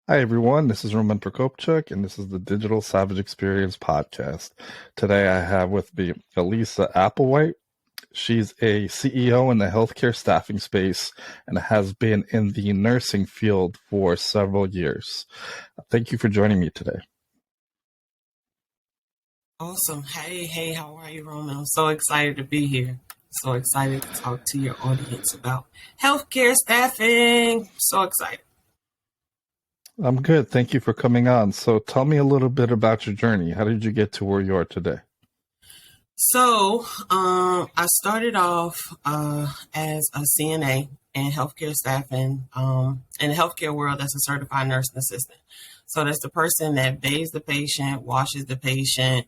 Hi, everyone. This is Roman Prokopchuk, and this is the Digital Savage Experience podcast. Today, I have with me Alisa Applewhite. She's a CEO in the healthcare staffing space and has been in the nursing field for several years. Thank you for joining me today. Awesome. Hey, how are you, Roman? I'm so excited to be here. So excited to talk to your audience about healthcare staffing. So excited. I'm good. Thank you for coming on. So, tell me a little bit about your journey. How did you get to where you are today? I started off as a CNA in healthcare staffing. In the healthcare world, that's a certified nursing assistant. So that's the person that bathes the patient, washes the patient,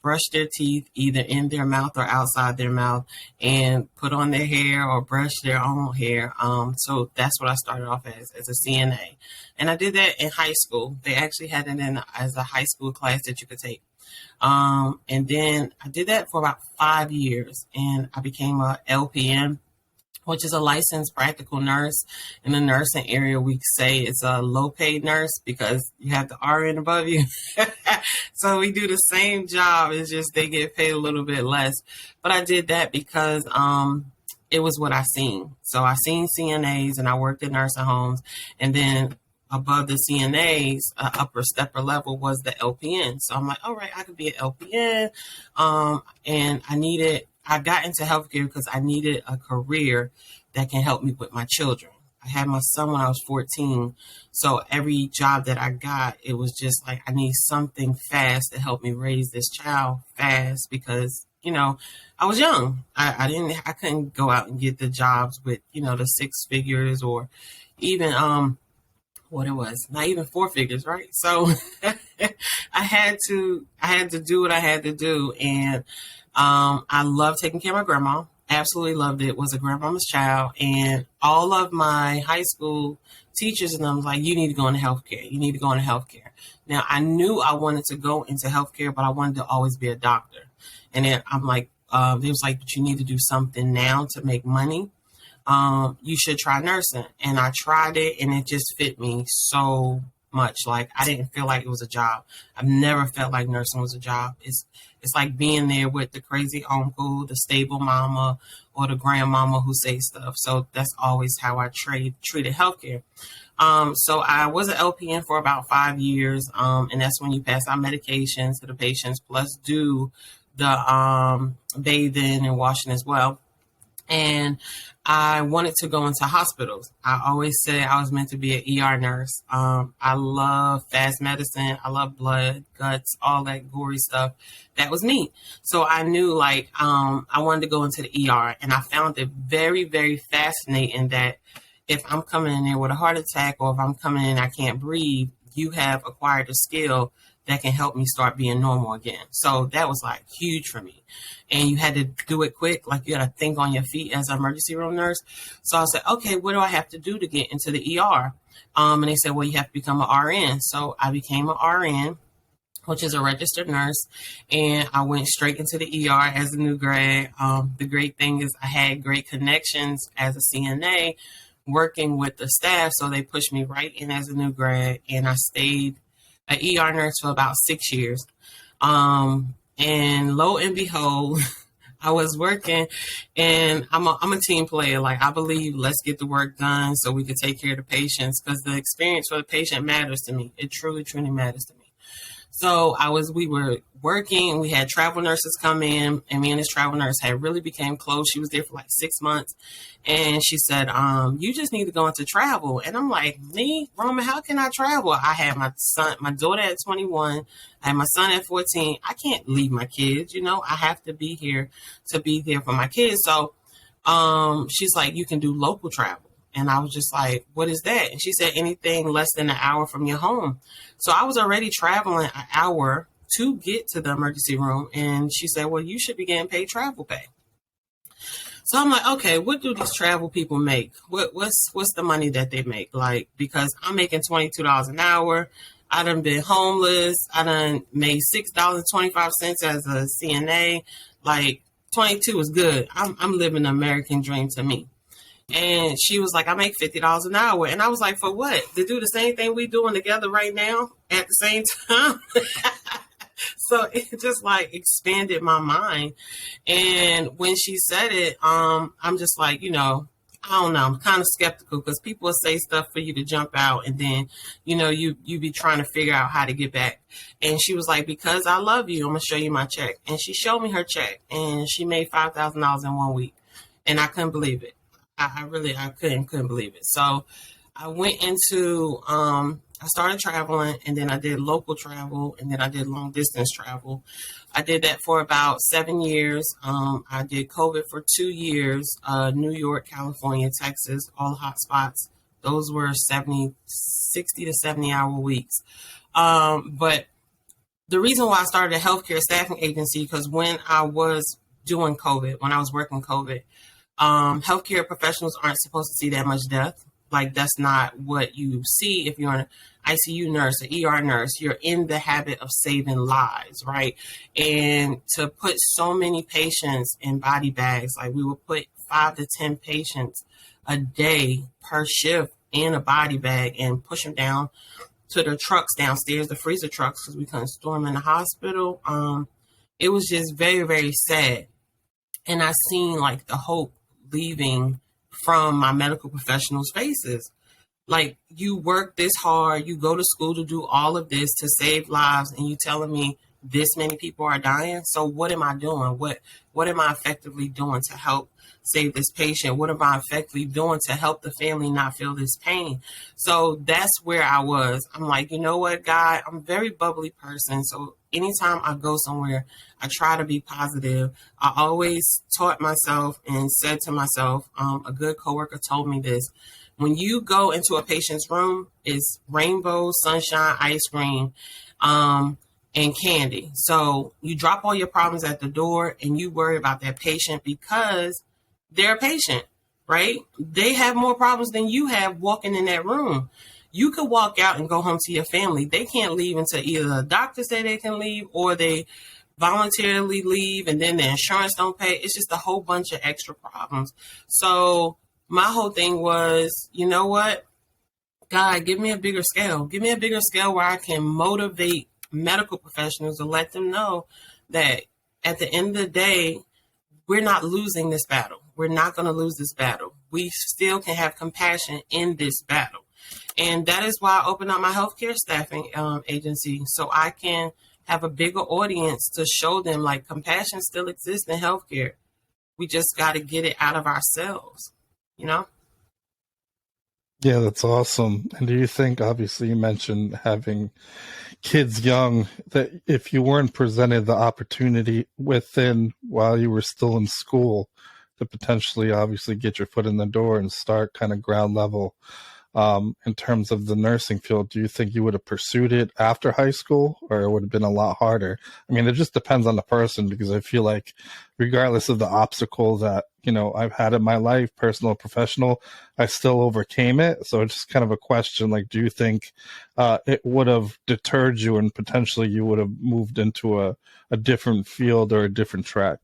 brush their teeth either in their mouth or outside their mouth, and put on their hair or brush their own hair. So that's what I started off as a CNA, and I did that in high school. They actually had it in as a high school class that you could take. And then I did that for about 5 years, and I became a LPN, which is a licensed practical nurse. In the nursing area, we say it's a low paid nurse because you have the RN above you. So we do the same job. It's just they get paid a little bit less. But I did that because it was what I seen. So I seen CNAs and I worked in nursing homes. And then above the CNAs, upper stepper level was the LPN. So I'm like, all right, I could be an LPN. And I got into healthcare because I needed a career that can help me with my children. I had my son when I was 14. So every job that I got, it was just like, I need something fast to help me raise this child fast because, I was young. I couldn't go out and get the jobs with, the six figures or even, what it was, not even four figures, right? So I had to do what I had to do. And I love taking care of my grandma. Absolutely loved it. Was a grandmama's child. And all of my high school teachers and them was like, you need to go into healthcare. You need to go into healthcare. Now I knew I wanted to go into healthcare, but I wanted to always be a doctor. And then I'm like, they was like, but you need to do something now to make money. You should try nursing. And I tried it and it just fit me so much. Like I didn't feel like it was a job. I've never felt like nursing was a job. It's like being there with the crazy uncle, the stable mama, or the grandmama who say stuff. So that's always how I treated healthcare. So I was an LPN for about 5 years. And that's when you pass out medications to the patients, plus do the bathing and washing as well. And I wanted to go into hospitals. I always said I was meant to be an ER nurse. I love fast medicine. I love blood, guts, all that gory stuff. That was me. So I knew I wanted to go into the ER, and I found it very, very fascinating that if I'm coming in there with a heart attack or if I'm coming in and I can't breathe, you have acquired a skill that can help me start being normal again. So that was like huge for me. And you had to do it quick, like you had to think on your feet as an emergency room nurse. So I said, okay, what do I have to do to get into the ER? And they said, well, you have to become an RN. So I became an RN, which is a registered nurse, and I went straight into the ER as a new grad. The great thing is I had great connections as a CNA working with the staff, so they pushed me right in as a new grad, and I stayed an ER nurse for about 6 years. And lo and behold, I was working, and I'm a team player. Like I believe, let's get the work done so we can take care of the patients because the experience for the patient matters to me. It truly, truly matters to me. So we were working, we had travel nurses come in, and me and this travel nurse had really became close. She was there for like 6 months. And she said, you just need to go into travel. And I'm like, me, Roman, how can I travel? I had my daughter at 21. I had my son at 14. I can't leave my kids, I have to be here to be there for my kids. So she's like, you can do local travel. And I was just like, what is that? And she said, anything less than an hour from your home. So I was already traveling an hour to get to the emergency room. And she said, well, you should be getting paid travel pay. So I'm like, okay, what do these travel people make? What's the money that they make? Like, because I'm making $22 an hour. I done been homeless. I done made $6.25 as a CNA. Like 22 is good. I'm living the American dream to me. And she was like, I make $50 an hour. And I was like, for what? To do the same thing we doing together right now at the same time? So it just like expanded my mind. And when she said it, I'm just like, I don't know. I'm kind of skeptical because people will say stuff for you to jump out, and then, you be trying to figure out how to get back. And she was like, because I love you, I'm gonna show you my check. And she showed me her check, and she made $5,000 in 1 week, and I couldn't believe it. I couldn't believe it. So I went into, I started traveling, and then I did local travel, and then I did long distance travel. I did that for about 7 years. I did COVID for 2 years, New York, California, Texas, all hot spots. Those were 60 to 70 hour weeks. But the reason why I started a healthcare staffing agency, because when I was doing COVID, when I was working COVID, healthcare professionals aren't supposed to see that much death. Like, that's not what you see if you're an ICU nurse, an ER nurse. You're in the habit of saving lives, right? And to put so many patients in body bags, like we would put 5 to 10 patients a day per shift in a body bag and push them down to the trucks downstairs, the freezer trucks, because we couldn't store them in the hospital. It was just very, very sad. And I seen like the hope leaving from my medical professionals' faces. Like, you work this hard, you go to school to do all of this to save lives, and you telling me this many people are dying. So what am I doing? What am I effectively doing to help save this patient? What am I effectively doing to help the family not feel this pain? So that's where I was. I'm like, you know what, God, I'm a very bubbly person. So anytime I go somewhere, I try to be positive. I always taught myself and said to myself, a good coworker told me this: when you go into a patient's room, it's rainbow, sunshine, ice cream, and candy. So you drop all your problems at the door and you worry about that patient because they're a patient, right? They have more problems than you have walking in that room. You could walk out and go home to your family. They can't leave until either the doctor say they can leave or they voluntarily leave, and then the insurance don't pay. It's just a whole bunch of extra problems. So my whole thing was, you know what? God, give me a bigger scale. Give me a bigger scale where I can motivate medical professionals to let them know that at the end of the day, we're not losing this battle. We're not going to lose this battle. We still can have compassion in this battle. And that is why I opened up my healthcare staffing agency, so I can have a bigger audience to show them like compassion still exists in healthcare. We just got to get it out of ourselves, you know? Yeah, that's awesome. And do you think, obviously, you mentioned having kids young, that if you weren't presented the opportunity within while you were still in school to potentially, obviously, get your foot in the door and start kind of ground level in terms of the nursing field, do you think you would have pursued it after high school, or it would have been a lot harder? I mean, it just depends on the person, because I feel like regardless of the obstacle that, I've had in my life, personal or professional, I still overcame it. So it's just kind of a question, like, do you think it would have deterred you and potentially you would have moved into a different field or a different track?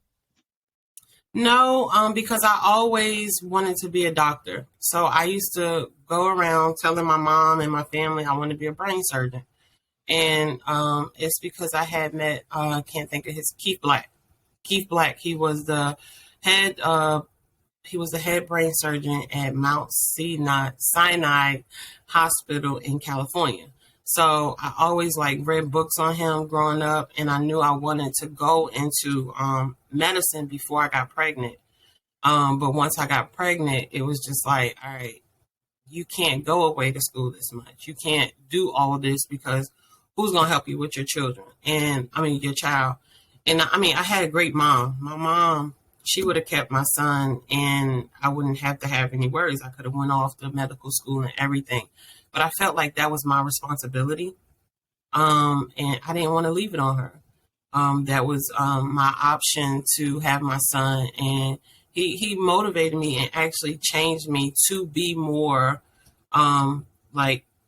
No, because I always wanted to be a doctor. So I used to go around telling my mom and my family I wanted to be a brain surgeon. And it's because I had met, I can't think of his, Keith Black. Keith Black, he was the head brain surgeon at Mount Sinai Hospital in California. So I always read books on him growing up, and I knew I wanted to go into medicine before I got pregnant. But once I got pregnant, it was just like, all right, you can't go away to school this much. You can't do all of this because who's going to help you with your children? And your child. And I had a great mom. My mom, she would have kept my son, and I wouldn't have to have any worries. I could have went off to medical school and everything. But I felt like that was my responsibility. And I didn't want to leave it on her. That was my option to have my son. And he motivated me and actually changed me to be more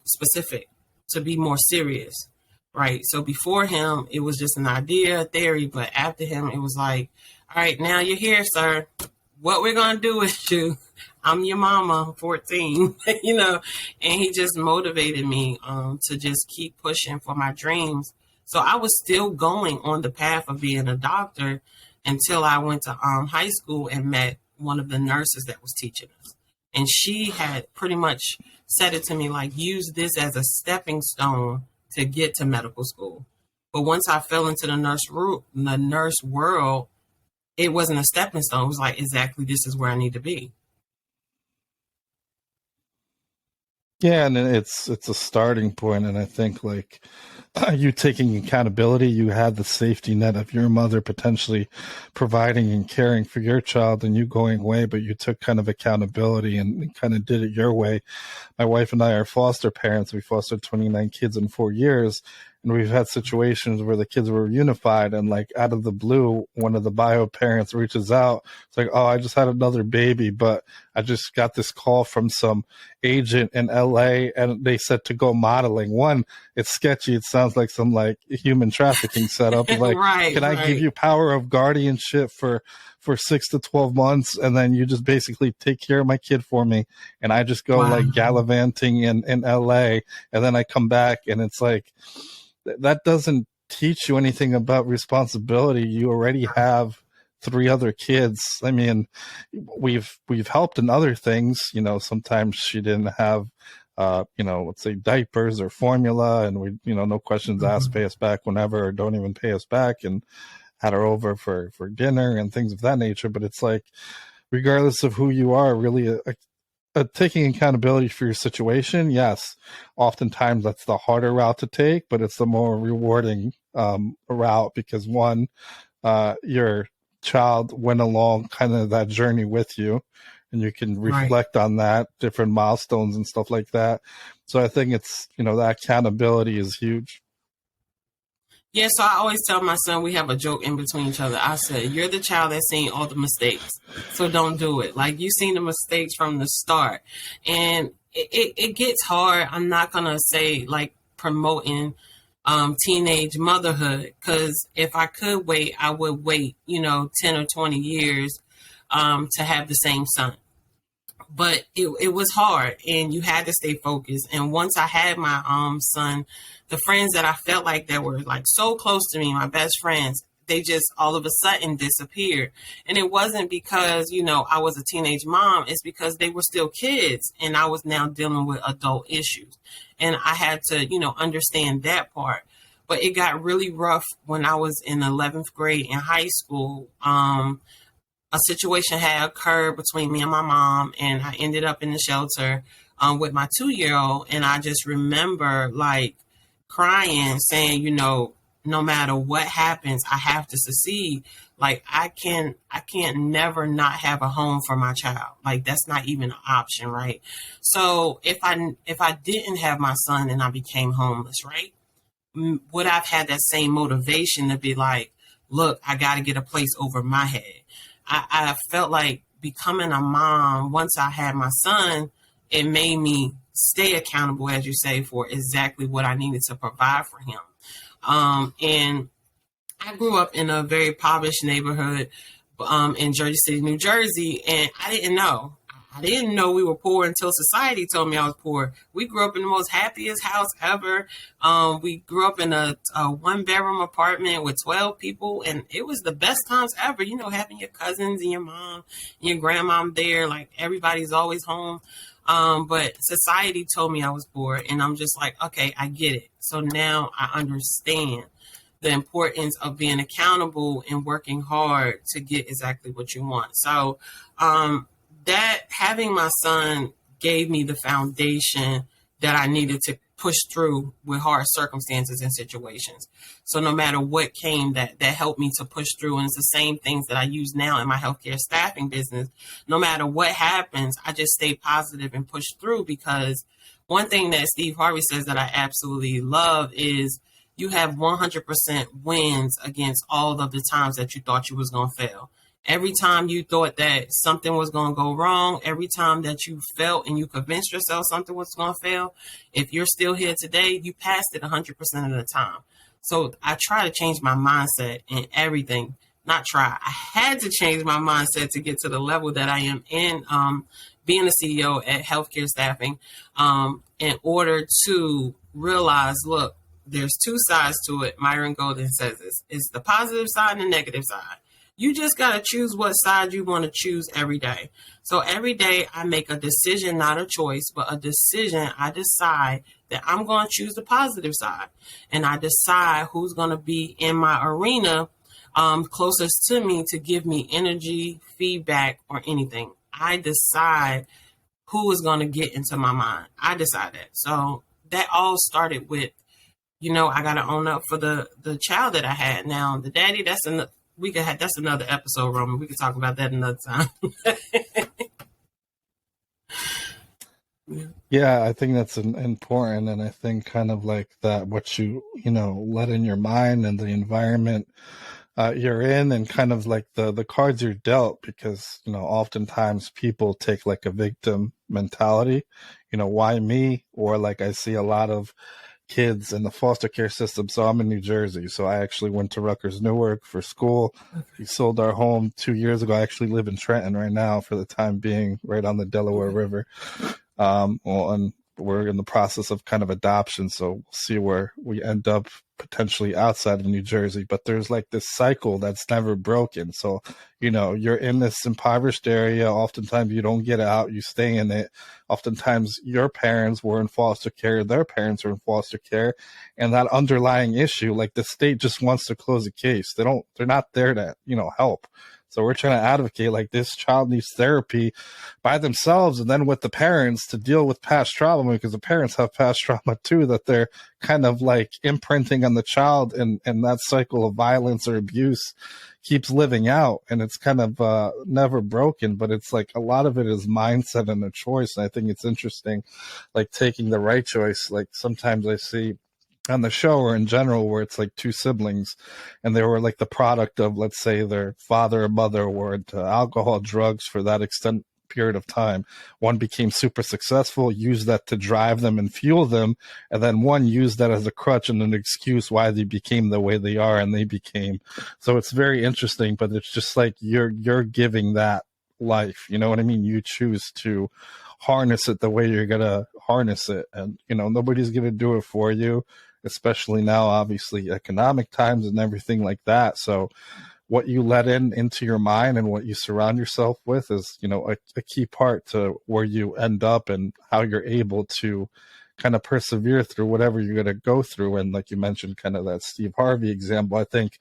specific, to be more serious. Right. So before him, it was just an idea, a theory. But after him, it was like, all right, now you're here, sir. what we're going to do with you. I'm your mama, I'm 14, you know, and he just motivated me to just keep pushing for my dreams. So I was still going on the path of being a doctor until I went to high school and met one of the nurses that was teaching us. And she had pretty much said it to me like, use this as a stepping stone to get to medical school. But once I fell into the nurse world, it wasn't a stepping stone. It was like, exactly, this is where I need to be. Yeah, and it's a starting point, and I think like you taking accountability, you had the safety net of your mother potentially providing and caring for your child, and you going away, but you took kind of accountability and kind of did it your way. My wife and I are foster parents. We fostered 29 kids in 4 years, and we've had situations where the kids were unified, and like out of the blue, one of the bio parents reaches out. It's like, oh, I just had another baby, but I just got this call from some agent in LA, and they said to go modeling. One, it's sketchy. It sounds like some like human trafficking setup. Like, Right, can I give you power of guardianship for 6 to 12 months, and then you just basically take care of my kid for me, and I just go Wow. like gallivanting in LA, and then I come back, and it's like that doesn't teach you anything about responsibility. You already have 3 other kids. I mean, we've helped in other things. You know, sometimes she didn't have, let's say diapers or formula, and we, no questions asked, pay us back whenever, or don't even pay us back, and had her over for dinner and things of that nature. But it's like, regardless of who you are, really taking accountability for your situation, yes, oftentimes that's the harder route to take, but it's the more rewarding route, because one, your child went along kind of that journey with you, and you can reflect on that, different milestones and stuff like that. So I think it's, that accountability is huge. Yeah, so I always tell my son, we have a joke in between each other. I said, you're the child that's seen all the mistakes, so don't do it. Like, you've seen the mistakes from the start. And it gets hard. I'm not going to say, like, promoting teenage motherhood, because if I could wait, I would wait, 10 or 20 years to have the same son. But it was hard, and you had to stay focused. And once I had my son, the friends that I felt like that were like so close to me, my best friends, they just all of a sudden disappeared. And it wasn't because, I was a teenage mom. It's because they were still kids, and I was now dealing with adult issues. And I had to, understand that part. But it got really rough when I was in 11th grade in high school. A situation had occurred between me and my mom, and I ended up in the shelter with my 2-year-old. And I just remember like crying, saying, no matter what happens, I have to succeed. Like, I can't never not have a home for my child. Like, that's not even an option, right? So if I didn't have my son and I became homeless, right, would I've had that same motivation to be like, look, I got to get a place over my head. I felt like becoming a mom, once I had my son, it made me stay accountable, as you say, for exactly what I needed to provide for him. And I grew up in a very impoverished neighborhood in Jersey City, New Jersey, and I didn't know. I didn't know we were poor until society told me I was poor. We grew up in the most happiest house ever. We grew up in a 1-bedroom apartment with 12 people, and it was the best times ever, having your cousins and your mom and your grandmom there. Like, everybody's always home. But society told me I was poor, and I'm just like, okay, I get it. So now I understand the importance of being accountable and working hard to get exactly what you want. So, that having my son gave me the foundation that I needed to push through with hard circumstances and situations. So no matter what came, that helped me to push through. And it's the same things that I use now in my healthcare staffing business. No matter what happens, I just stay positive and push through, because one thing that Steve Harvey says that I absolutely love is you have 100% wins against all of the times that you thought you was going to fail. Every time you thought that something was going to go wrong, every time that you felt and you convinced yourself something was going to fail, if you're still here today, you passed it 100% of the time. So I try to change my mindset in everything, not try. I had to change my mindset to get to the level that I am in, being a CEO at healthcare staffing, in order to realize, look, there's two sides to it. Myron Golden says this. It's the positive side and the negative side. You just got to choose what side you want to choose every day. So every day I make a decision, not a choice, but a decision. I decide that I'm going to choose the positive side. And I decide who's going to be in my arena, closest to me to give me energy, feedback, or anything. I decide who is going to get into my mind. I decide that. So that all started with, I got to own up for the child that I had. Now, the daddy, that's another episode, Roman. We could talk about that another time. Yeah, I think that's important, and I think kind of like that, what you let in your mind and the environment you're in, and kind of like the cards you're dealt, because oftentimes people take like a victim mentality, why me? Or like I see a lot of kids in the foster care system. So I'm in New Jersey. So I actually went to Rutgers Newark for school. We sold our home 2 years ago. I actually live in Trenton right now for the time being, right on the Delaware River. And we're in the process of kind of adoption. So we'll see where we end up, potentially outside of New Jersey. But there's like this cycle that's never broken. So, you're in this impoverished area. Oftentimes you don't get out, you stay in it. Oftentimes your parents were in foster care, their parents are in foster care. And that underlying issue, like the state just wants to close a case. They're not there to, help. So we're trying to advocate, like, this child needs therapy by themselves and then with the parents to deal with past trauma, because the parents have past trauma too, that they're kind of like imprinting on the child, and that cycle of violence or abuse keeps living out, and it's kind of never broken. But it's like a lot of it is mindset and a choice. And I think it's interesting, like taking the right choice. Like sometimes I see on the show or in general where it's like two siblings and they were like the product of, let's say, their father or mother were into alcohol, drugs for that extent period of time. One became super successful, used that to drive them and fuel them, and then one used that as a crutch and an excuse why they became the way they are, and they became. So it's very interesting, but it's just like you're giving that life, you know what I mean? You choose to harness it the way you're gonna harness it, and nobody's gonna do it for you, especially now, obviously, economic times and everything like that. So what you let into your mind and what you surround yourself with is, a key part to where you end up and how you're able to kind of persevere through whatever you're going to go through. And like you mentioned, kind of that Steve Harvey example, I think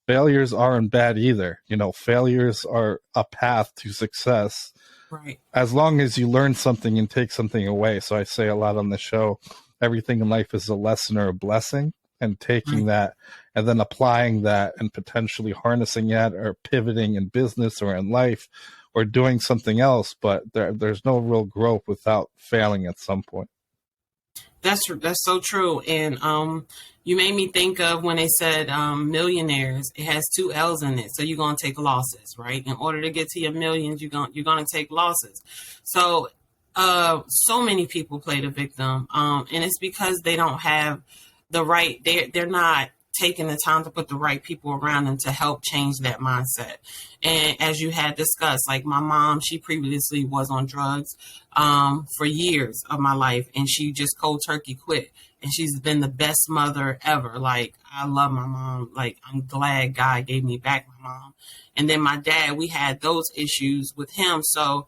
failures aren't bad either. Failures are a path to success. Right. As long as you learn something and take something away. So I say a lot on the show, everything in life is a lesson or a blessing, and taking that and then applying that and potentially harnessing it or pivoting in business or in life or doing something else. But there's no real growth without failing at some point. That's so true. And you made me think of when they said millionaires, it has two L's in it. So you're going to take losses, right? In order to get to your millions, you're going to take losses. So so many people play the victim, and it's because they don't have the right, they're not taking the time to put the right people around them to help change that mindset. And as you had discussed, like my mom, she previously was on drugs for years of my life, and she just cold turkey quit. And she's been the best mother ever. Like, I love my mom. Like, I'm glad God gave me back my mom. And then my dad, we had those issues with him. So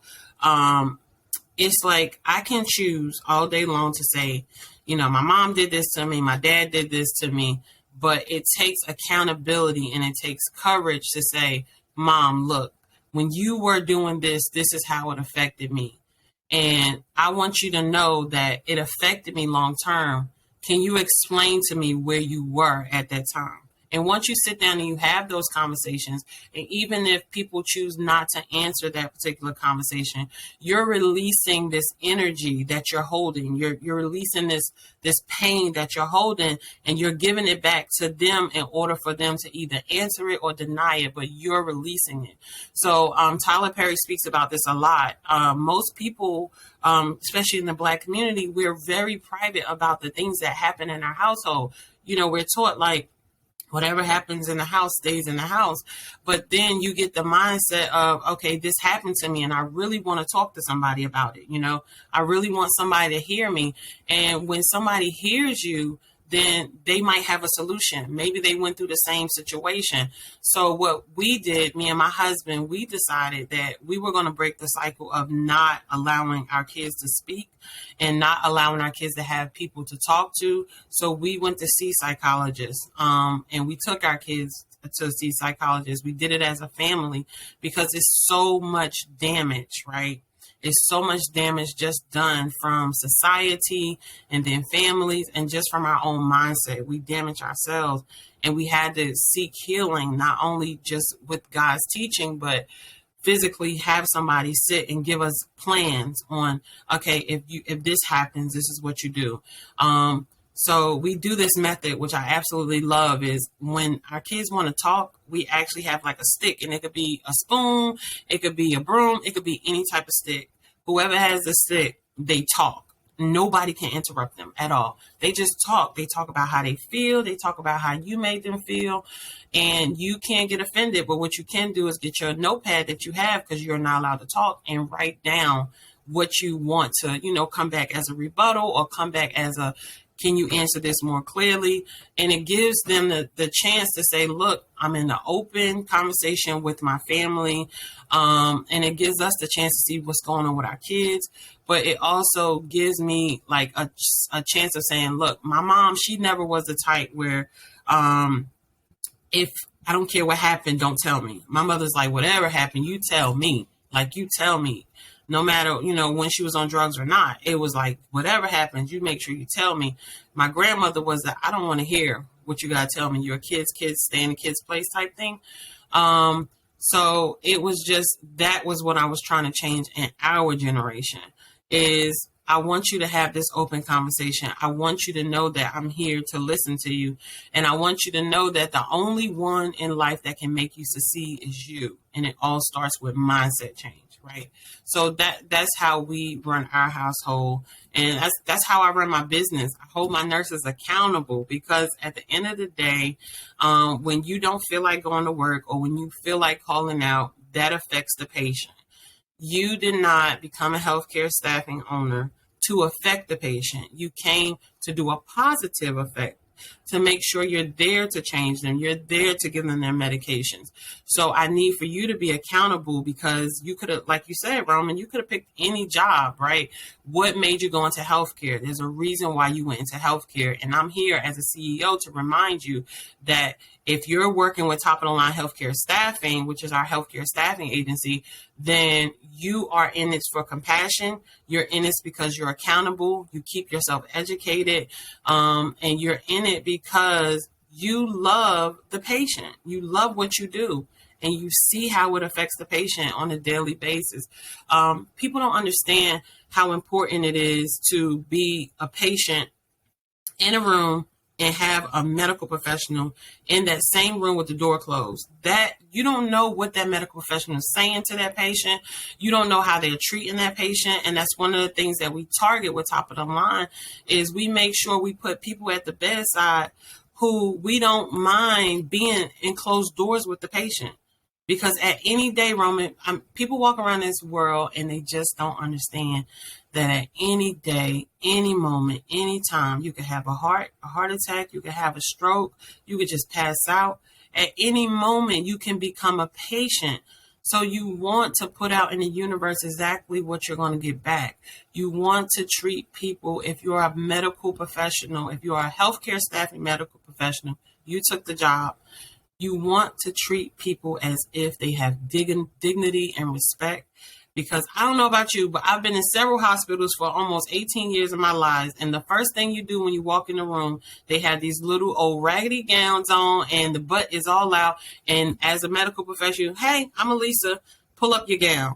it's like I can choose all day long to say, my mom did this to me, my dad did this to me, but it takes accountability and it takes courage to say, Mom, look, when you were doing this, this is how it affected me. And I want you to know that it affected me long term. Can you explain to me where you were at that time? And once you sit down and you have those conversations, and even if people choose not to answer that particular conversation, you're releasing this energy that you're holding. You're releasing this pain that you're holding, and you're giving it back to them in order for them to either answer it or deny it, but you're releasing it. So Tyler Perry speaks about this a lot. Most people, especially in the Black community, we're very private about the things that happen in our household. We're taught like, Whatever happens in the house stays in the house. But then you get the mindset of, okay, this happened to me and I really want to talk to somebody about it. I really want somebody to hear me. And when somebody hears you, then they might have a solution. Maybe they went through the same situation. So what we did, me and my husband, we decided that we were going to break the cycle of not allowing our kids to speak and not allowing our kids to have people to talk to. So we went to see psychologists, and we took our kids to see psychologists. We did it as a family because it's so much damage, right? It's so much damage just done from society and then families and just from our own mindset. We damage ourselves, and we had to seek healing, not only just with God's teaching, but physically have somebody sit and give us plans on, okay, if this happens, this is what you do. So we do this method, which I absolutely love, is when our kids want to talk, we actually have like a stick, and it could be a spoon, it could be a broom, it could be any type of stick. Whoever has the stick, they talk. Nobody can interrupt them at all. They just talk. They talk about how they feel. They talk about how you made them feel. And you can't get offended. But what you can do is get your notepad that you have, because you're not allowed to talk, and write down what you want to, come back as a rebuttal or come back as a, can you answer this more clearly? And it gives them the chance to say, look, I'm in an open conversation with my family. And it gives us the chance to see what's going on with our kids. But it also gives me like a chance of saying, look, my mom, she never was the type where if I don't care what happened, don't tell me. My mother's like, whatever happened, you tell me. Like, you tell me. No matter, when she was on drugs or not, it was like, whatever happens, you make sure you tell me. My grandmother was that I don't want to hear what you got to tell me. You're a kids, stay in a kid's place type thing. So it was just, that was what I was trying to change in our generation is I want you to have this open conversation. I want you to know that I'm here to listen to you. And I want you to know that the only one in life that can make you succeed is you. And it all starts with mindset change. Right. So that's how we run our household. And that's how I run my business. I hold my nurses accountable, because at the end of the day, when you don't feel like going to work or when you feel like calling out, that affects the patient. You did not become a healthcare staffing owner to affect the patient. You came to do a positive effect, to make sure you're there to change them. You're there to give them their medications. So I need for you to be accountable, because you could have, like you said, Roman, you could have picked any job, right? What made you go into healthcare? There's a reason why you went into healthcare. And I'm here as a CEO to remind you that if you're working with Top of the Line Healthcare Staffing, which is our healthcare staffing agency, then you are in it for compassion. You're in it because you're accountable. You keep yourself educated, and you're in it because you love the patient. You love what you do, and you see how it affects the patient on a daily basis. People don't understand how important it is to be a patient in a room and have a medical professional in that same room with the door closed. That you don't know what that medical professional is saying to that patient. You don't know how they're treating that patient. And that's one of the things that we target with Top of the Line is we make sure we put people at the bedside who we don't mind being in closed doors with the patient. Because at any day, Roman, people walk around this world and they just don't understand that at any day, any moment, any time, you could have a heart attack, you could have a stroke, you could just pass out. At any moment, you can become a patient. So you want to put out in the universe exactly what you're going to get back. You want to treat people, if you're a medical professional, if you're a healthcare staffing medical professional, you took the job. You want to treat people as if they have dignity and respect. Because I don't know about you, but I've been in several hospitals for almost 18 years of my life. And the first thing you do when you walk in the room, they have these little old raggedy gowns on and the butt is all out. And as a medical professional, hey, I'm Alisa, pull up your gown.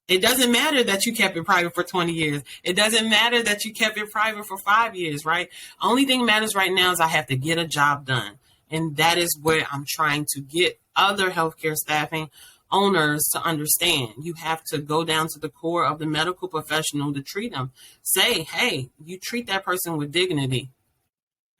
It doesn't matter that you kept it private for 20 years. It doesn't matter that you kept it private for 5 years, right? Only thing matters right now is I have to get a job done. And that is where I'm trying to get other healthcare staffing owners to understand. You have to go down to the core of the medical professional to treat them. Say, hey, you treat that person with dignity.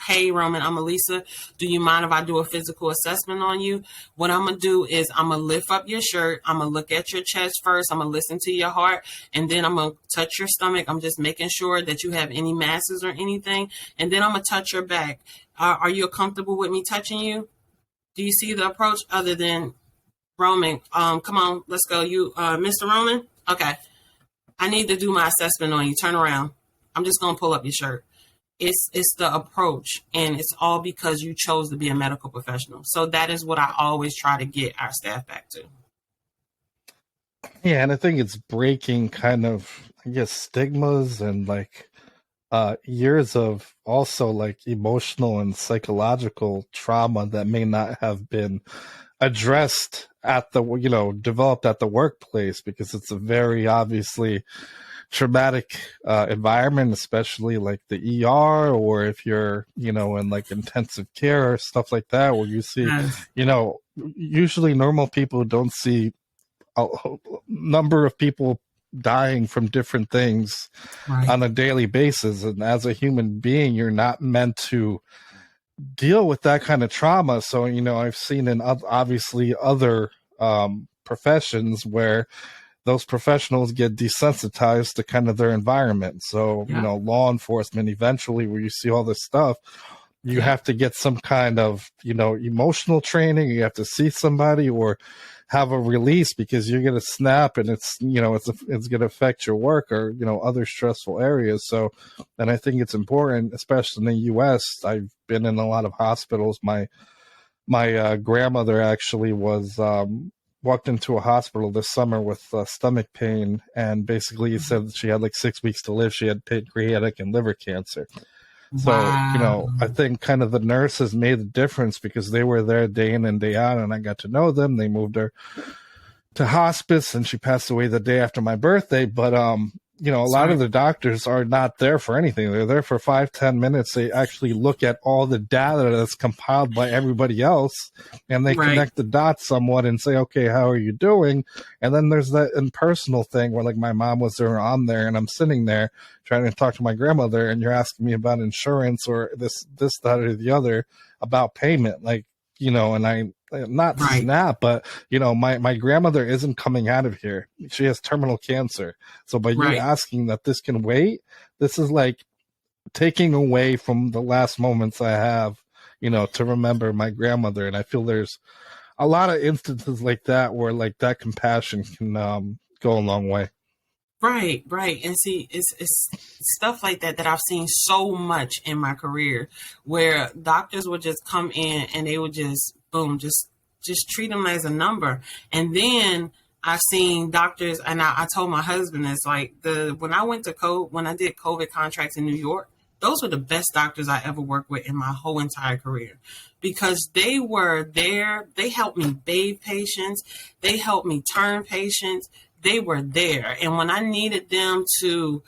hey, Roman, I'm Alisa. Do you mind if I do a physical assessment on you? What I'm going to do is I'm going to lift up your shirt. I'm going to look at your chest first. I'm going to listen to your heart. And then I'm going to touch your stomach. I'm just making sure that you have any masses or anything. And then I'm going to touch your back. Are you comfortable with me touching you? Do you see the approach other than Roman? Come on, let's go. You, Mr. Roman? Okay. I need to do my assessment on you. Turn around. I'm just going to pull up your shirt. It's the approach, and it's all because you chose to be a medical professional. So that is what I always try to get our staff back to. Yeah, and I think it's breaking kind of, I guess, stigmas and like years of also like emotional and psychological trauma that may not have been addressed at the, developed at the workplace, because it's a very obviously traumatic environment, especially like the ER, or if you're, in like intensive care or stuff like that, where you see, Yes. Usually normal people don't see a number of people dying from different things Right. on a daily basis. And as a human being, you're not meant to deal with that kind of trauma. So, I've seen in obviously other professions where those professionals get desensitized to kind of their environment. So, Yeah. Law enforcement, eventually, where you see all this stuff, you have to get some kind of, emotional training. You have to see somebody or have a release, because you're going to snap, and it's going to affect your work or, other stressful areas. So, and I think it's important, especially in the U.S. I've been in a lot of hospitals. My grandmother actually was, walked into a hospital this summer with stomach pain, and basically said that she had like 6 weeks to live. She had pancreatic and liver cancer. So, Wow. I think kind of the nurses made the difference, because they were there day in and day out, and I got to know them. They moved her to hospice, and she passed away the day after my birthday. But, a lot of the doctors are not there for anything. They're there for 5-10 minutes. They actually look at all the data that's compiled by everybody else, and they connect the dots somewhat and say, okay, how are you doing? And then there's that impersonal thing where, like, my mom was there on there, and I'm sitting there trying to talk to my grandmother, and you're asking me about insurance or this, that, or the other, about payment. Like, and I not snap, but my grandmother isn't coming out of here. She has terminal cancer. So by you asking that this can wait, this is like taking away from the last moments I have, to remember my grandmother. And I feel there's a lot of instances like that where like that compassion can go a long way. Right. And see, it's stuff like that I've seen so much in my career, where doctors would just come in and they would just boom, just treat them as a number. And then I've seen doctors, and I told my husband, it's like when I did COVID contracts in New York, those were the best doctors I ever worked with in my whole entire career, because they were there. They helped me bathe patients. They helped me turn patients. They were there. And when I needed them to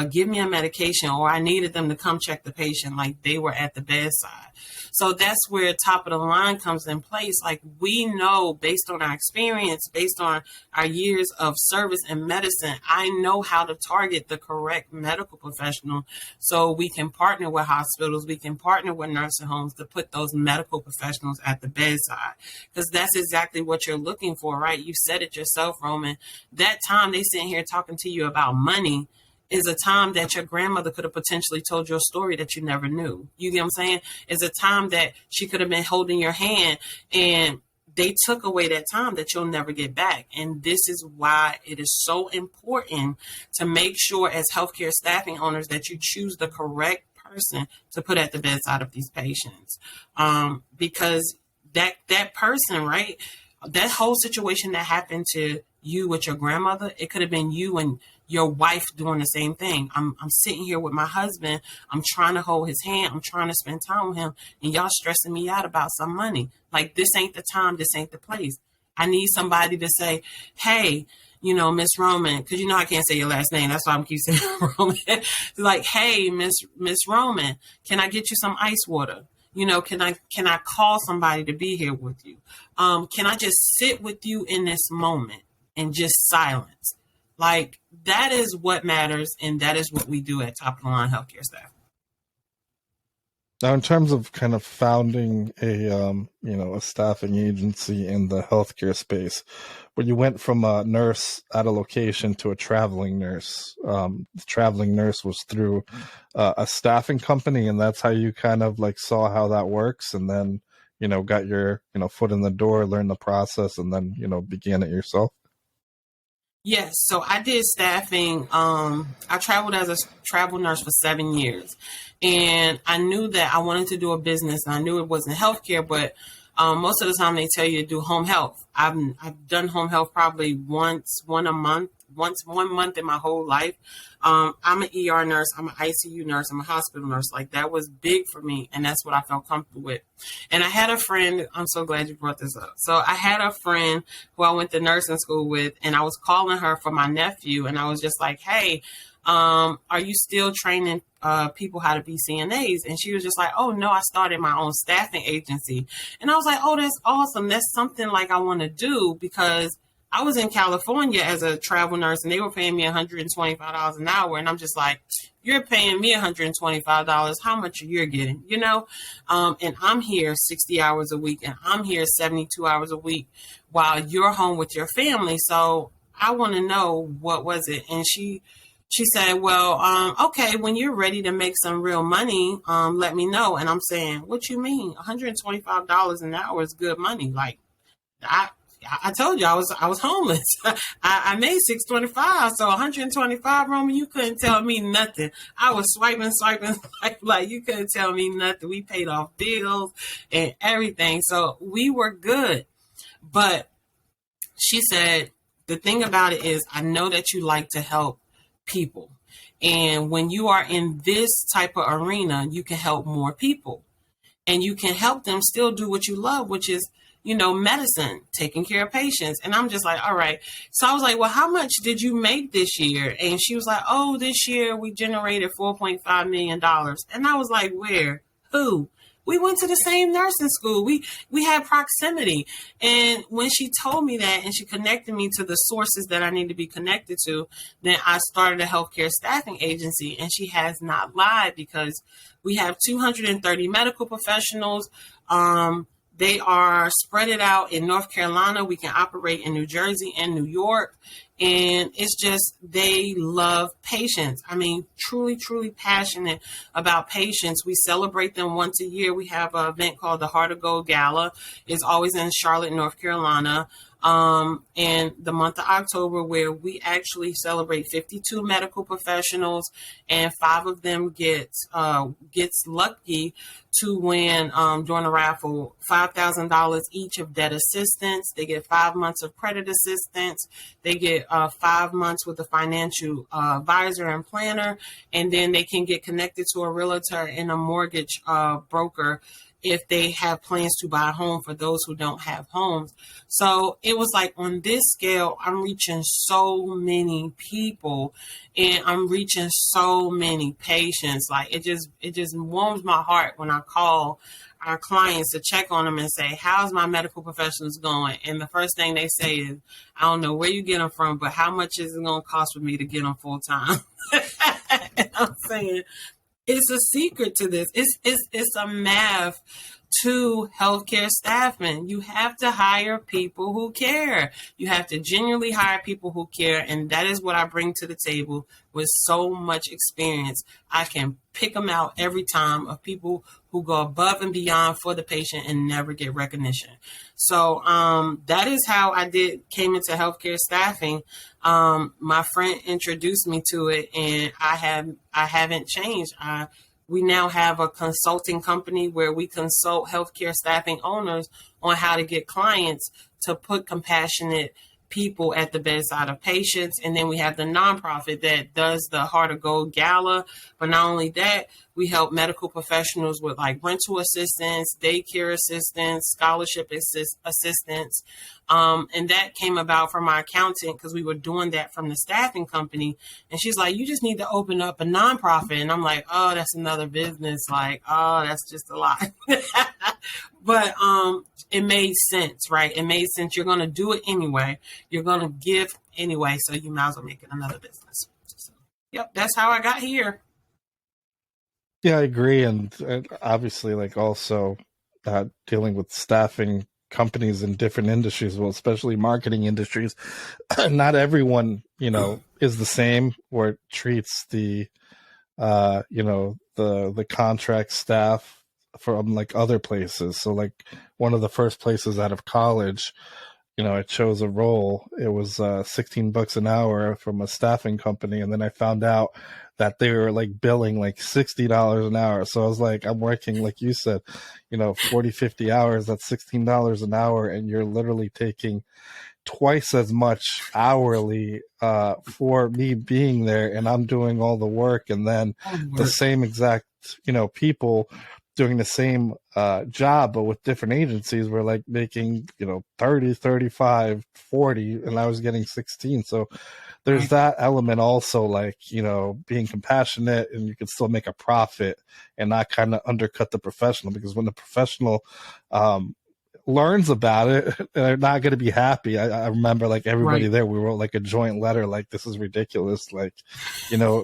give me a medication, or I needed them to come check the patient, like, they were at the bedside. So that's where top of the line comes in place. Like, we know, based on our experience, based on our years of service in medicine, I know how to target the correct medical professional, so we can partner with hospitals, we can partner with nursing homes to put those medical professionals at the bedside, because that's exactly what you're looking for, right? You said it yourself, Roman. That time they sitting here talking to you about money is a time that your grandmother could have potentially told you a story that you never knew. You get what I'm saying? It's a time that she could have been holding your hand, and they took away that time that you'll never get back. And this is why it is so important to make sure, as healthcare staffing owners, that you choose the correct person to put at the bedside of these patients. Because that person, right? That whole situation that happened to you with your grandmother, it could have been you and your wife doing the same thing. I'm sitting here with my husband. I'm trying to hold his hand. I'm trying to spend time with him, and y'all stressing me out about some money. Like, this ain't the time. This ain't the place. I need somebody to say, hey, Miss Roman, because I can't say your last name. That's why I'm keep saying Roman. Like, hey, Miss Roman, can I get you some ice water? Can I call somebody to be here with you? Can I just sit with you in this moment and just silence? Like, that is what matters, and that is what we do at Top of the Line Healthcare Staff. Now, in terms of kind of founding a staffing agency in the healthcare space, when you went from a nurse at a location to a traveling nurse, the traveling nurse was through a staffing company, and that's how you kind of like saw how that works, and then got your foot in the door, learned the process, and then began it yourself. Yes, so I did staffing. I traveled as a travel nurse for 7 years, and I knew that I wanted to do a business, and I knew it wasn't healthcare, but most of the time they tell you to do home health. I've done home health probably once 1 month in my whole life. I'm an ER nurse, I'm an ICU nurse, I'm a hospital nurse. Like that was big for me, and that's what I felt comfortable with. And I had a friend. I'm so glad you brought this up. So I had a friend who I went to nursing school with, and I was calling her for my nephew, and I was just like, "Hey, are you still training people how to be CNAs?" And she was just like, "Oh no, I started my own staffing agency." And I was like, "Oh, that's awesome. That's something like I want to do," because I was in California as a travel nurse, and they were paying me $125 an hour. And I'm just like, "You're paying me $125. How much are you getting?" And I'm here 60 hours a week, and I'm here 72 hours a week while you're home with your family. So I want to know, what was it? And she said, "Well, okay, when you're ready to make some real money, let me know." And I'm saying, "What you mean? $125 an hour is good money. Like, I I told you I was homeless. I made 625, so 125, Roman. You couldn't tell me nothing. I was swiping, like you couldn't tell me nothing. We paid off bills and everything, so we were good. But she said the thing about it is, I know that you like to help people, and when you are in this type of arena, you can help more people, and you can help them still do what you love, which is, medicine, taking care of patients. And I'm just like, all right. So I was like, well, how much did you make this year? And she was like, oh, this year we generated $4.5 million. And I was like, where? Who? We went to the same nursing school. We had proximity. And when she told me that, and she connected me to the sources that I need to be connected to, then I started a healthcare staffing agency. And she has not lied, because we have 230 medical professionals. They are spread it out in North Carolina. We can operate in New Jersey and New York. And it's just, they love patients. I mean, truly, truly passionate about patients. We celebrate them once a year. We have an event called the Heart of Gold Gala. It's always in Charlotte, North Carolina. In the month of October, where we actually celebrate 52 medical professionals, and 5 of them gets lucky to win, during the raffle, $5,000 each of debt assistance. They get 5 months of credit assistance. They get 5 months with a financial advisor and planner, and then they can get connected to a realtor and a mortgage broker if they have plans to buy a home, for those who don't have homes. So it was like, on this scale, I'm reaching so many people, and I'm reaching so many patients. Like, it just warms my heart when I call our clients to check on them and say, how's my medical professionals going? And the first thing they say is, I don't know where you get them from, but how much is it going to cost for me to get them full time? And I'm saying, it's a secret to this. It's a math to healthcare staffing. You have to hire people who care. You have to genuinely hire people who care. And that is what I bring to the table with so much experience. I can pick them out every time, of people who go above and beyond for the patient and never get recognition. So that is how I came into healthcare staffing. My friend introduced me to it, and I haven't changed. We now have a consulting company where we consult healthcare staffing owners on how to get clients to put compassionate people at the bedside of patients. And then we have the nonprofit that does the Heart of Gold Gala. But not only that, we help medical professionals with like rental assistance, daycare assistance, scholarship assistance. And that came about from my accountant, because we were doing that from the staffing company. And she's like, you just need to open up a nonprofit. And I'm like, oh, that's another business. Like, oh, that's just a lot. But it made sense, right? It made sense. You're going to do it anyway. You're going to give anyway. So you might as well make it another business. So, yep, that's how I got here. Yeah, I agree. And obviously, like also dealing with staffing companies in different industries, well, especially marketing industries, not everyone, is the same or treats the contract staff from like other places. So like one of the first places out of college, I chose a role. It was $16 an hour from a staffing company, and then I found out that they were like billing like $60 an hour. So I was like, I'm working, like you said, 40, 50 hours. That's $16 an hour, and you're literally taking twice as much hourly for me being there, and I'm doing all the work, and then All the the work. same exact people doing the same job but with different agencies were like making 30, 35, 40, and I was getting 16. So there's Right. that element also, like being compassionate, and you can still make a profit and not kind of undercut the professional, because when the professional um, learns about it, they're not going to be happy. I remember like everybody Right. there, we wrote like a joint letter, like this is ridiculous, like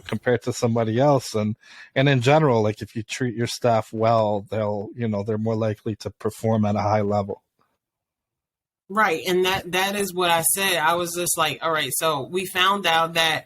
compared to somebody else. And in general, like if you treat your staff well, they're more likely to perform at a high level. Right. And that is what I said. I was just like, all right, so we found out that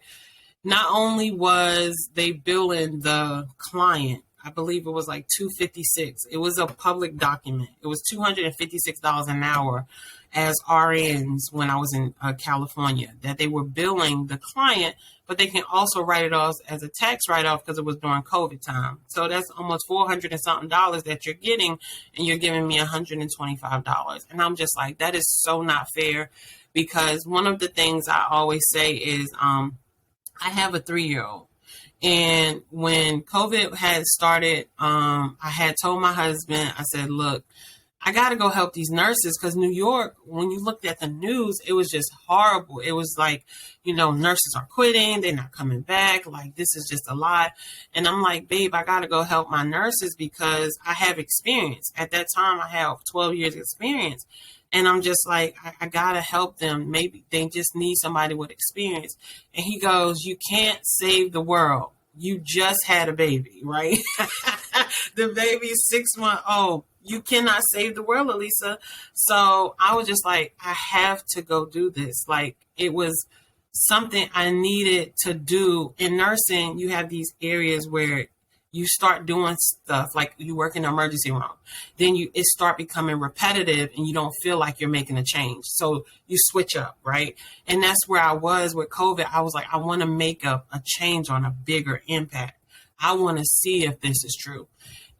not only was they billing the client, I believe it was like 256. It was a public document. It was $256 an hour as RNs when I was in California, that they were billing the client, but they can also write it off as a tax write off because it was during COVID time. So that's almost 400 and something dollars that you're getting, and you're giving me $125. And I'm just like, that is so not fair, because one of the things I always say is, I have a 3-year old. And when COVID had started, I had told my husband, I said, look, I got to go help these nurses, because New York, when you looked at the news, it was just horrible. It was like, nurses are quitting. They're not coming back. Like, this is just a lot. And I'm like, babe, I got to go help my nurses because I have experience. At that time, I have 12 years experience. And I'm just like, I got to help them. Maybe they just need somebody with experience. And he goes, you can't save the world. You just had a baby, right? The baby's 6 months old. You cannot save the world, Alisa. So I was just like, I have to go do this. Like, it was something I needed to do. In nursing, you have these areas where you start doing stuff like you work in the emergency room, then it start becoming repetitive and you don't feel like you're making a change, so you switch up, right? And that's where I was with COVID. I was like, I want to make a change on a bigger impact. I want to see if this is true.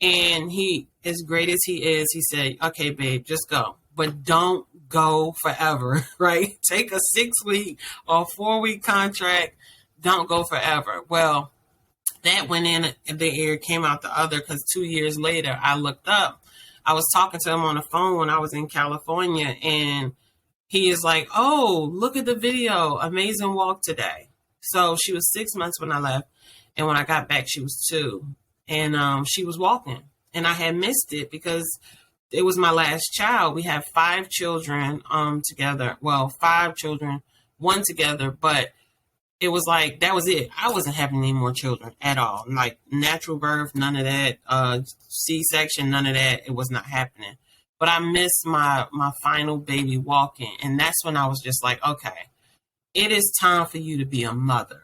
And he, as great as he is, he said, okay, babe, just go, but don't go forever. Right? Take a 6-week or 4-week contract. Don't go forever. Well, that went in the ear, came out the other, because 2 years later, I looked up. I was talking to him on the phone when I was in California, and he is like, oh, look at the video. Amazing walk today. So she was 6 months when I left. And when I got back, she was 2. And she was walking. And I had missed it because it was my last child. We had 5 children together. Well, 5 children, 1 together, but it was like that was it. I wasn't having any more children at all. Like natural birth, none of that. C-section, none of that. It was not happening. But I missed my final baby walking, and that's when I was just like, okay, it is time for you to be a mother.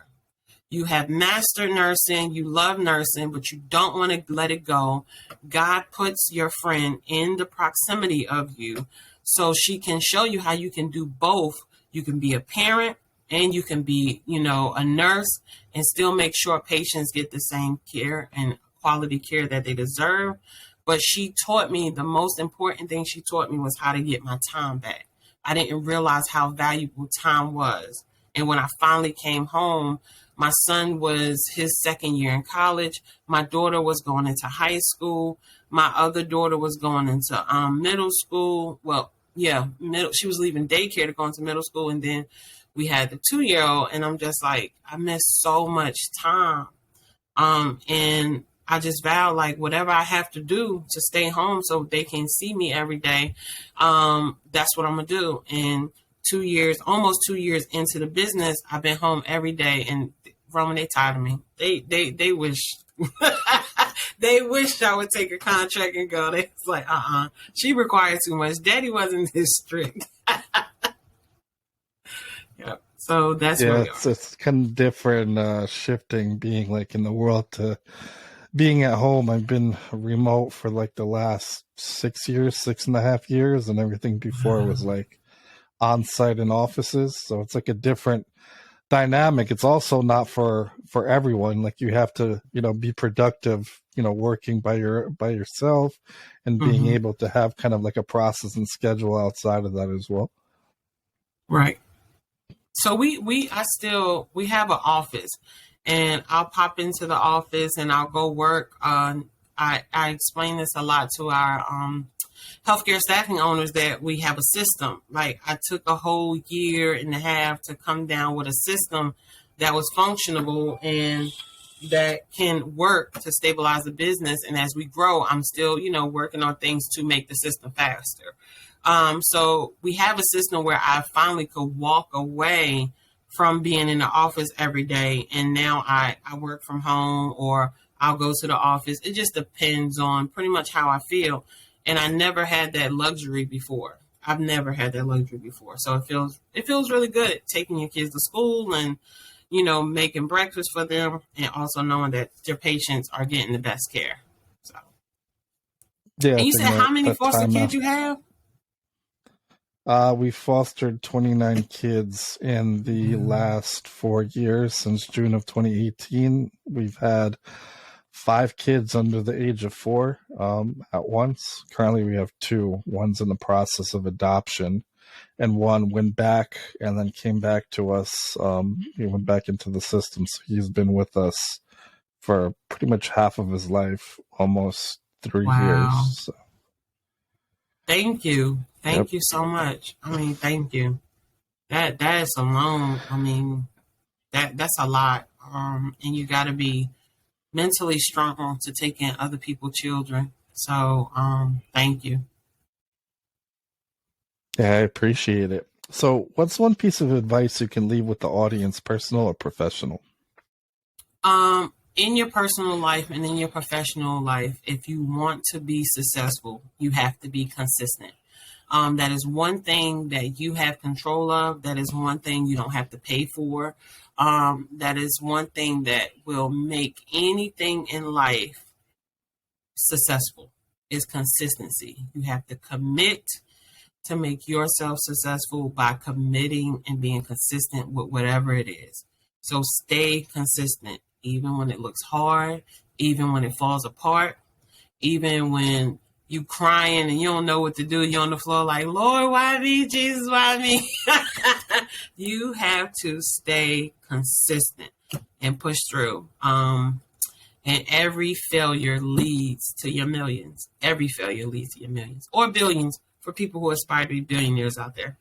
You have mastered nursing, you love nursing, but you don't want to let it go. God puts your friend in the proximity of you so she can show you how you can do both. You can be a parent and you can be, a nurse, and still make sure patients get the same care and quality care that they deserve. But she taught me, the most important thing she taught me was how to get my time back. I didn't realize how valuable time was. And when I finally came home, my son was his second year in college. My daughter was going into high school. My other daughter was going into middle school. Well, yeah, she was leaving daycare to go into middle school. And then we had the 2-year-old. And I'm just like, I missed so much time. And I just vowed, like, whatever I have to do to stay home so they can see me every day, that's what I'm going to do. And 2 years, almost 2 years into the business, I've been home every day. And Roman, they tired of me. They wish They wish I would take a contract and go. They was like, she required too much. Daddy wasn't this strict. Yep. So that's where Yeah, we are. it's kind of different shifting being like in the world to being at home. I've been remote for like the last 6 years, 6.5 years, and everything before was Wow. like on site in offices. So it's like a different dynamic. It's also not for everyone. Like you have to, be productive, working by yourself and being Hmm. able to have kind of like a process and schedule outside of that as well. Right. So we have an office, and I'll pop into the office and I'll go work. I explain this a lot to our healthcare staffing owners that we have a system. Like I took a whole year and a half to come down with a system that was functionable and that can work to stabilize the business. And as we grow, I'm still, working on things to make the system faster. So we have a system where I finally could walk away from being in the office every day. And now I work from home or I'll go to the office. It just depends on pretty much how I feel. And I never had that luxury before. I've never had that luxury before. So it feels really good taking your kids to school and, making breakfast for them and also knowing that your patients are getting the best care. So, Yeah, I and you think said how many that foster time kids out. you have? We fostered 29 kids in the Mm. last 4 years. Since June of 2018, we've had 5 kids under the age of 4 at once. Currently, we have two. One's in the process of adoption, and one went back and then came back to us. He went back into the system, so he's been with us for pretty much half of his life, almost 3 years. Wow. So, Thank you. yep. Thank you so much. I mean, thank you. That is alone. I mean, that's a lot. And you got to be mentally strong to take in other people's children. So, thank you. Yeah, I appreciate it. So, what's one piece of advice you can leave with the audience, personal or professional? In your personal life and in your professional life, if you want to be successful, you have to be consistent. That is one thing that you have control of. That is one thing you don't have to pay for. That is one thing that will make anything in life successful is consistency. You have to commit to make yourself successful by committing and being consistent with whatever it is. So stay consistent, even when it looks hard, even when it falls apart, even when you crying and you don't know what to do, you're on the floor like, Lord, why me? Jesus, why me? You have to stay consistent and push through. And every failure leads to your millions. Every failure leads to your millions or billions for people who aspire to be billionaires out there.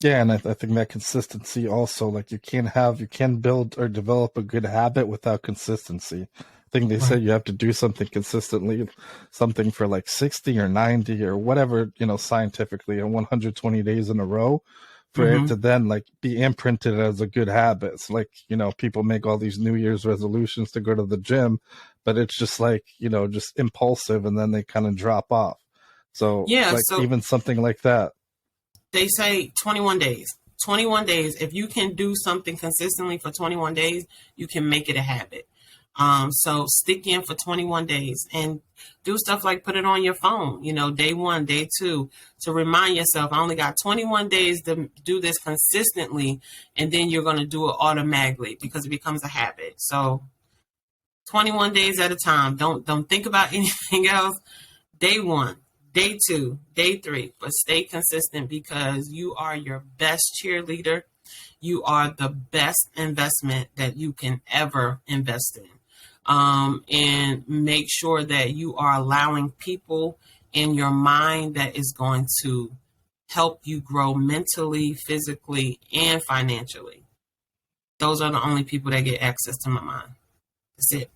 Yeah, and I think that consistency also, like you can build or develop a good habit without consistency. I think they Right. said you have to do something consistently, something for like 60 or 90 or whatever, scientifically, and 120 days in a row for it Mm-hmm. to then like be imprinted as a good habit. It's like, people make all these New Year's resolutions to go to the gym, but it's just like, just impulsive and then they kind of drop off. So, Yeah. like, So even something like that. they say 21 days. 21 days. If you can do something consistently for 21 days, you can make it a habit. So stick in for 21 days and do stuff like put it on your phone, day one, day two, to remind yourself, I only got 21 days to do this consistently. And then you're going to do it automatically because it becomes a habit. So 21 days at a time. Don't think about anything else. Day one, day two, day three, but stay consistent because you are your best cheerleader. You are the best investment that you can ever invest in. And make sure that you are allowing people in your mind that is going to help you grow mentally, physically, and financially. Those are the only people that get access to my mind. That's it.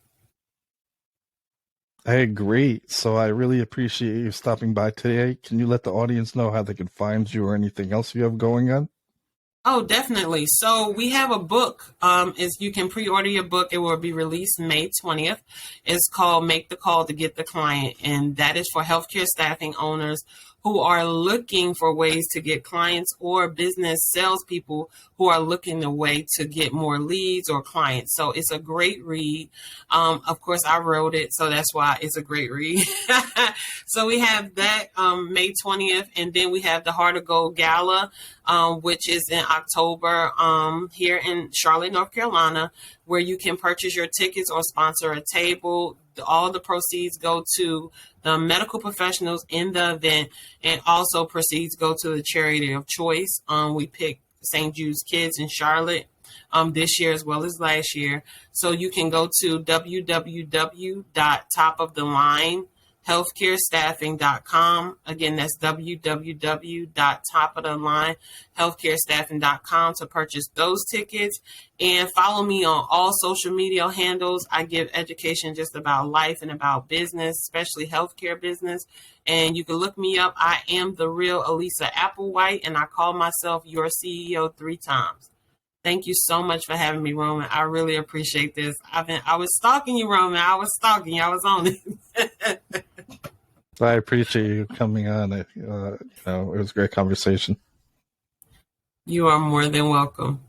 I agree. So I really appreciate you stopping by today. Can you let the audience know how they can find you or anything else you have going on? Oh, definitely. So we have a book. Is you can pre-order your book. It will be released May 20th. It's called "Make the Call to Get the Client," and that is for healthcare staffing owners who are looking for ways to get clients, or business salespeople who are looking the way to get more leads or clients. So it's a great read. Of course, I wrote it, so that's why it's a great read. So we have that May 20th, and then we have the Heart of Gold Gala, which is in October here in Charlotte, North Carolina, where you can purchase your tickets or sponsor a table. All the proceeds go to the medical professionals in the event, and also proceeds go to the charity of choice. We picked St. Jude's Kids in Charlotte this year as well as last year. So you can go to www.topoftheline.healthcarestaffing.com. Again, that's www.topofthelinehealthcarestaffing.com to purchase those tickets. And follow me on all social media handles. I give education just about life and about business, especially healthcare business. And you can look me up. I am the real Alisa Applewhite, and I call myself your CEO 3 times. Thank you so much for having me, Roman. I really appreciate this. I was stalking you, Roman. I was stalking you. I was on it. I appreciate you coming on. It was a great conversation. You are more than welcome.